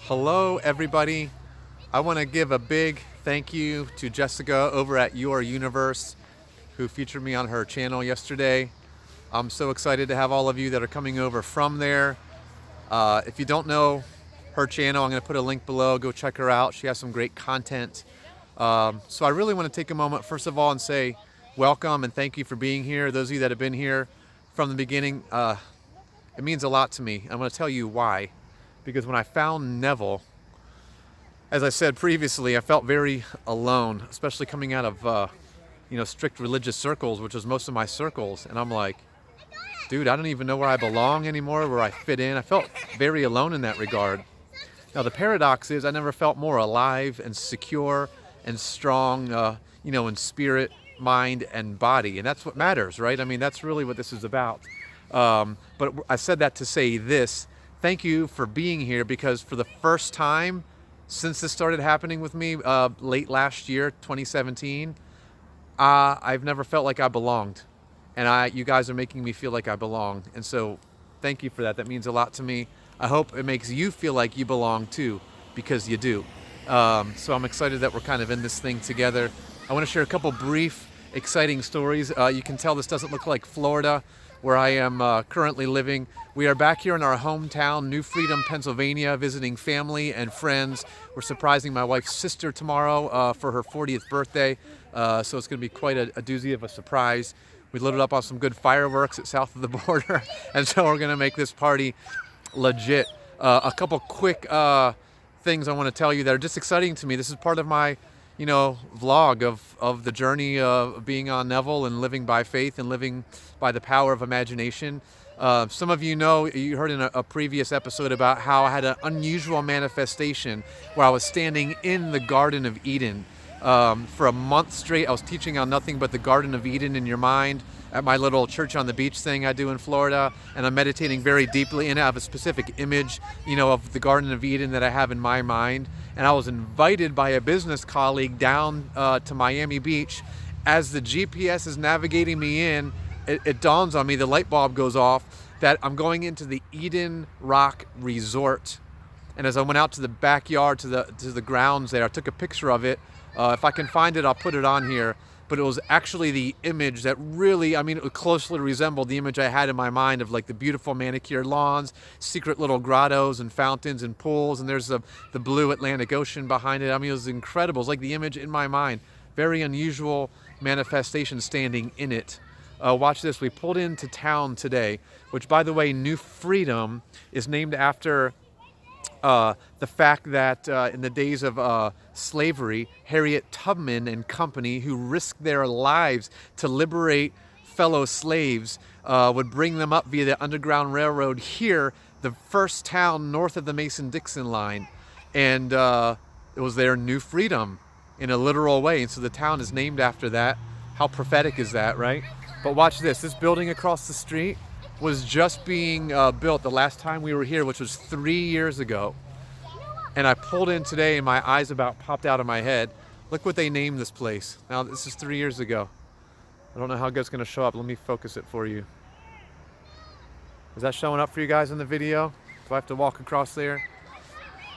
Hello, everybody. I want to give a big thank you to Jessica over at Your Youniverse, who featured me on her channel yesterday. I'm so excited to have all of you that are coming over from there. If you don't know her channel, I'm going to put a link below. Go check her out. She has some great content. So I really want to take a moment, first of all, and say welcome and thank you for being here. Those of you that have been here from the beginning, it means a lot to me. I'm going to tell you why. Because when I found Neville, as I said previously, I felt very alone, especially coming out of strict religious circles, which was most of my circles. And I'm like, dude, I don't even know where I belong anymore, where I fit in. I felt very alone in that regard. Now, the paradox is I never felt more alive and secure and strong, in spirit, mind, and body. And that's what matters, right? I mean, that's really what this is about. But I said that to say this. Thank you for being here, because for the first time since this started happening with me late last year, 2017, I've never felt like I belonged. And you guys are making me feel like I belong. And so thank you for that. That means a lot to me. I hope it makes you feel like you belong too, because you do. So I'm excited that we're kind of in this thing together. I want to share a couple brief, exciting stories. You can tell this doesn't look like Florida, where I am currently living. We are back here in our hometown, New Freedom, Pennsylvania, visiting family and friends. We're surprising my wife's sister tomorrow for her 40th birthday. So it's going to be quite a doozy of a surprise. We loaded up on some good fireworks at south of the border, and so we're going to make this party legit. A couple quick things I want to tell you that are just exciting to me. This is part of my vlog of the journey of being on Neville and living by faith and living by the power of imagination. Some of you know, you heard in a previous episode about how I had an unusual manifestation where I was standing in the Garden of Eden. For a month straight, I was teaching on nothing but the Garden of Eden in your mind at my little church on the beach thing I do in Florida, and I'm meditating very deeply, and I have a specific image, of the Garden of Eden that I have in my mind. And I was invited by a business colleague down to Miami Beach. As the GPS is navigating me in, it dawns on me, the light bulb goes off, that I'm going into the Eden Rock Resort. And as I went out to the backyard, to the grounds there, I took a picture of it. If I can find it, I'll put it on here. But it was actually the image that really, it closely resembled the image I had in my mind of like the beautiful manicured lawns, secret little grottos and fountains and pools, and there's the blue Atlantic Ocean behind it. It was incredible. It was like the image in my mind. Very unusual manifestation standing in it. Watch this. We pulled into town today, which, by the way, New Freedom is named after the fact that in the days of slavery, Harriet Tubman and company, who risked their lives to liberate fellow slaves, would bring them up via the Underground Railroad here, the first town north of the Mason-Dixon line. And it was their New Freedom in a literal way. And so the town is named after that. How prophetic is that, right? But watch this. This building across the street was just being built the last time we were here, which was 3 years ago. And I pulled in today and my eyes about popped out of my head. Look what they named this place. Now, this is 3 years ago. I don't know how it's going to show up. Let me focus it for you. Is that showing up for you guys in the video? Do I have to walk across there?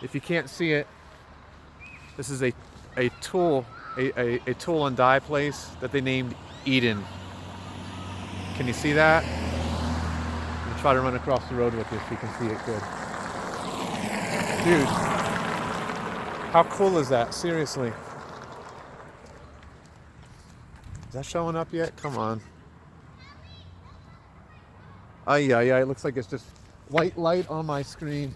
If you can't see it, this is a tool and die place that they named Eden. Can you see that? I'm gonna try to run across the road with this so you can see it good. Dude, how cool is that? Seriously. Is that showing up yet? Come on. Yeah, it looks like it's just white light on my screen.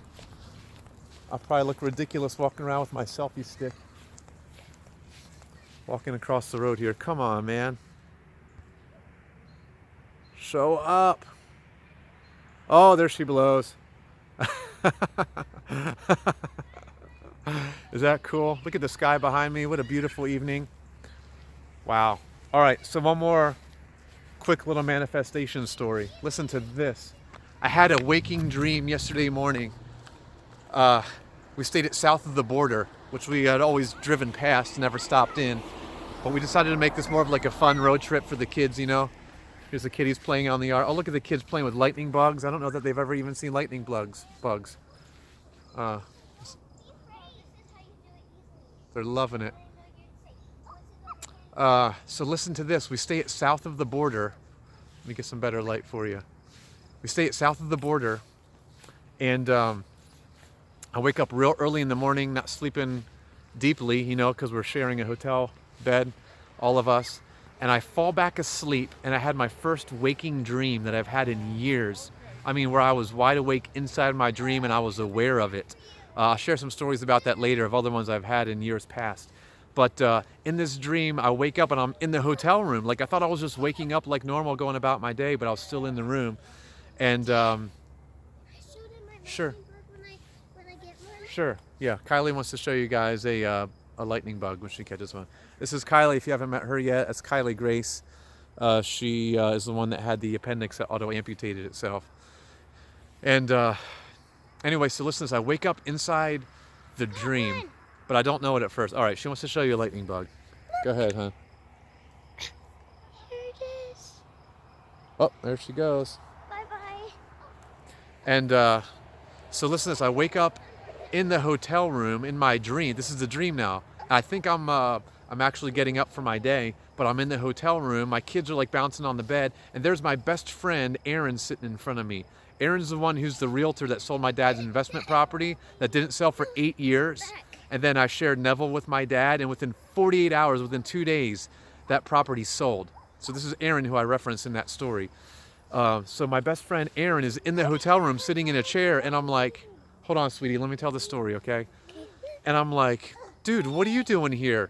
I'll probably look ridiculous walking around with my selfie stick. Walking across the road here. Come on, man. Show up. Oh, there she blows. Is that cool? Look at the sky behind me. What a beautiful evening. Wow. All right, so one more quick little manifestation story. Listen to this. I had a waking dream yesterday morning. We stayed at south of the border, which we had always driven past, never stopped in. But we decided to make this more of like a fun road trip for the kids, Here's the kiddies playing on the yard. Oh, look at the kids playing with lightning bugs. I don't know that they've ever even seen lightning bugs. They're loving it. So listen to this. We stay at south of the border. Let me get some better light for you. We stay at south of the border, and I wake up real early in the morning, not sleeping deeply, you know, because we're sharing a hotel bed, all of us. And I fall back asleep, and I had my first waking dream that I've had in years. I mean, where I was wide awake inside my dream and I was aware of it. I'll share some stories about that later of other ones I've had in years past. But in this dream, I wake up and I'm in the hotel room. Like I thought I was just waking up like normal, going about my day, but I was still in the room. And sure, sure, yeah. Kylie wants to show you guys a lightning bug when she catches one. This is Kylie. If you haven't met her yet, that's Kylie Grace. She is the one that had the appendix that auto-amputated itself. And anyway, so listen to this. I wake up inside the dream, but I don't know it at first. All right, she wants to show you a lightning bug. Go ahead, huh? Here it is. Oh, there she goes. Bye-bye. And so listen to this. I wake up in the hotel room in my dream. This is the dream now. I think I'm actually getting up for my day, but I'm in the hotel room. My kids are like bouncing on the bed, and there's my best friend, Aaron, sitting in front of me. Aaron's the one who's the realtor that sold my dad's investment property that didn't sell for 8 years. And then I shared Neville with my dad, and within 48 hours, within 2 days, that property sold. So this is Aaron who I referenced in that story. So my best friend, Aaron, is in the hotel room sitting in a chair, and I'm like, hold on, sweetie, let me tell the story, okay? And I'm like, dude, what are you doing here?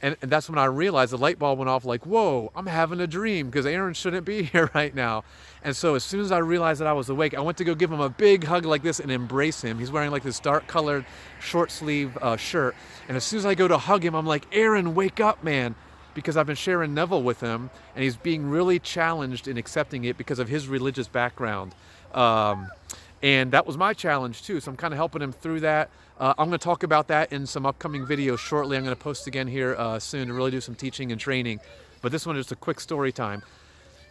And that's when I realized the light bulb went off like, whoa, I'm having a dream because Aaron shouldn't be here right now. And so as soon as I realized that I was awake, I went to go give him a big hug like this and embrace him. He's wearing like this dark colored short sleeve shirt. And as soon as I go to hug him, I'm like, Aaron, wake up, man. Because I've been sharing Neville with him, and he's being really challenged in accepting it because of his religious background. And that was my challenge too, so I'm kind of helping him through that. I'm going to talk about that in some upcoming videos shortly. I'm going to post again here soon to really do some teaching and training. But this one is just a quick story time.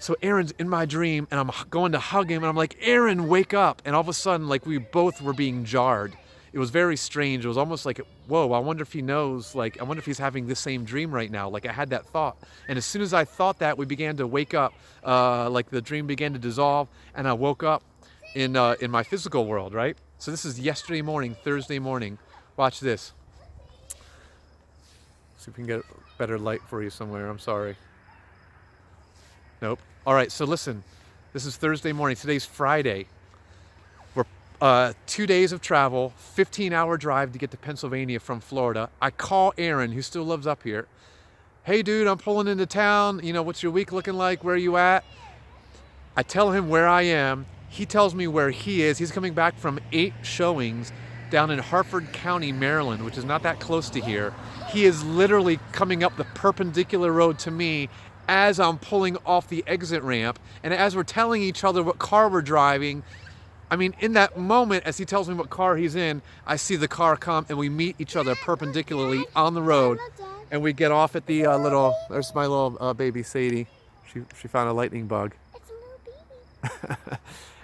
So Aaron's in my dream, and I'm going to hug him, and I'm like, Aaron, wake up. And all of a sudden, like we both were being jarred. It was very strange. It was almost like, whoa, I wonder if he knows, like, I wonder if he's having the same dream right now. Like I had that thought. And as soon as I thought that, we began to wake up, like the dream began to dissolve, and I woke up in my physical world, right? So this is yesterday morning, Thursday morning. Watch this. See if we can get better light for you somewhere. I'm sorry. Nope. All right, so listen. This is Thursday morning. Today's Friday. We're 2 days of travel, 15-hour drive to get to Pennsylvania from Florida. I call Aaron, who still lives up here. Hey, dude, I'm pulling into town. You know, what's your week looking like? Where are you at? I tell him where I am. He tells me where he is. He's coming back from 8 showings down in Harford County, Maryland, which is not that close to here. He is literally coming up the perpendicular road to me as I'm pulling off the exit ramp. And as we're telling each other what car we're driving, I mean, in that moment, as he tells me what car he's in, I see the car come and we meet each other perpendicularly on the road. And we get off at the there's my little baby Sadie. She found a lightning bug. It's a little baby.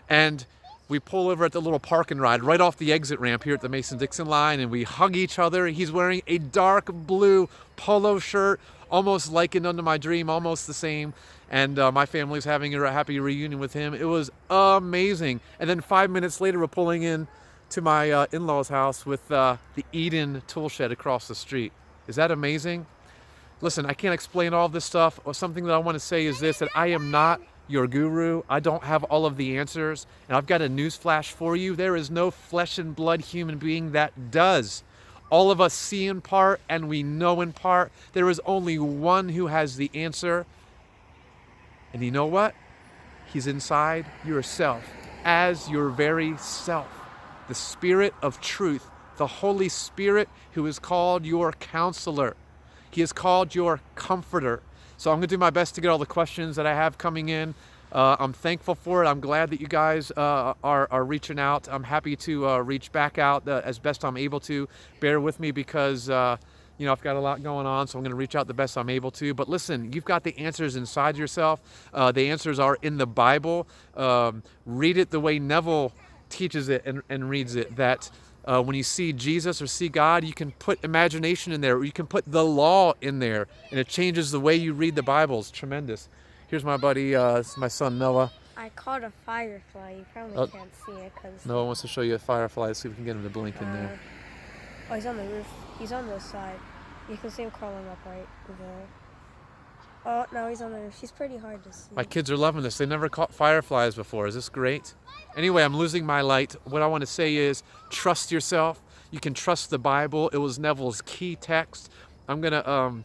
And we pull over at the little park and ride right off the exit ramp here at the Mason-Dixon line, and we hug each other. He's wearing a dark blue polo shirt, almost likened unto my dream, almost the same. And my family's having a happy reunion with him. It was amazing. And then 5 minutes later, we're pulling in to my in-laws' house with the Eden tool shed across the street. Is that amazing? Listen, I can't explain all this stuff. Something that I want to say is this, that I am not your guru. I don't have all of the answers. And I've got a news flash for you. There is no flesh and blood human being that does. All of us see in part and we know in part. There is only one who has the answer. And you know what? He's inside yourself, as your very self. The Spirit of truth, the Holy Spirit, who is called your counselor. He is called your comforter. So I'm going to do my best to get all the questions that I have coming in. I'm thankful for it. I'm glad that you guys are reaching out. I'm happy to reach back out as best I'm able to. Bear with me because you know, I've got a lot going on, so I'm going to reach out the best I'm able to. But listen, you've got the answers inside yourself. The answers are in the Bible. Read it the way Neville teaches it and reads it, that When you see Jesus or see God, you can put imagination in there, or you can put the law in there, and it changes the way you read the Bible. It's tremendous. Here's my buddy, this is my son Noah. I caught a firefly. You probably Oh. can't see it because. Noah wants to show you a firefly. Let's see if we can get him to blink in there. Oh, he's on the roof. He's on the side. You can see him crawling up right there. Oh, no, he's on the roof. He's pretty hard to see. My kids are loving this. They never caught fireflies before. Is this great? Anyway, I'm losing my light. What I want to say is trust yourself. You can trust the Bible. It was Neville's key text. I'm gonna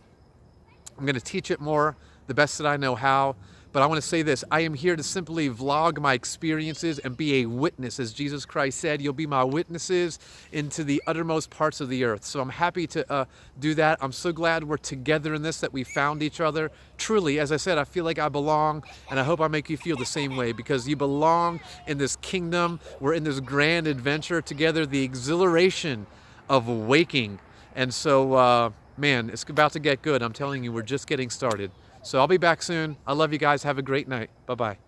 teach it more, the best that I know how. But I want to say this. I am here to simply vlog my experiences and be a witness. As Jesus Christ said, you'll be my witnesses into the uttermost parts of the earth. So I'm happy to do that. I'm so glad we're together in this, that we found each other. Truly, as I said, I feel like I belong, and I hope I make you feel the same way, because you belong in this kingdom. We're in this grand adventure together, the exhilaration of waking. And so, man, it's about to get good. I'm telling you, we're just getting started. So I'll be back soon. I love you guys. Have a great night. Bye-bye.